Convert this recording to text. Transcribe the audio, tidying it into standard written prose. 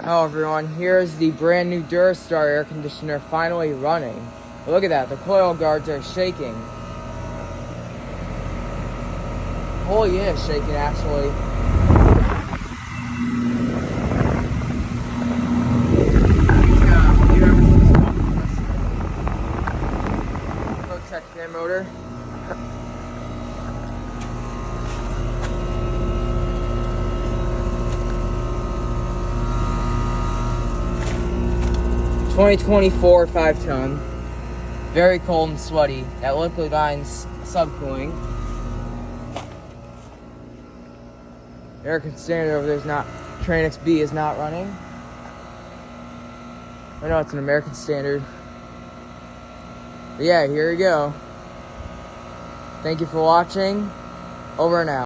Hello everyone, here's the brand new Durastar air conditioner finally running. Look at that, the coil guards are shaking. Holy, yeah, it's shaking actually. Protect fan motor. (2024) 5-ton. Very cold and sweaty. That liquid line's subcooling. American Standard over there's not. Train XB is not running. I know it's an American Standard. But yeah, here we go. Thank you for watching. Over and out.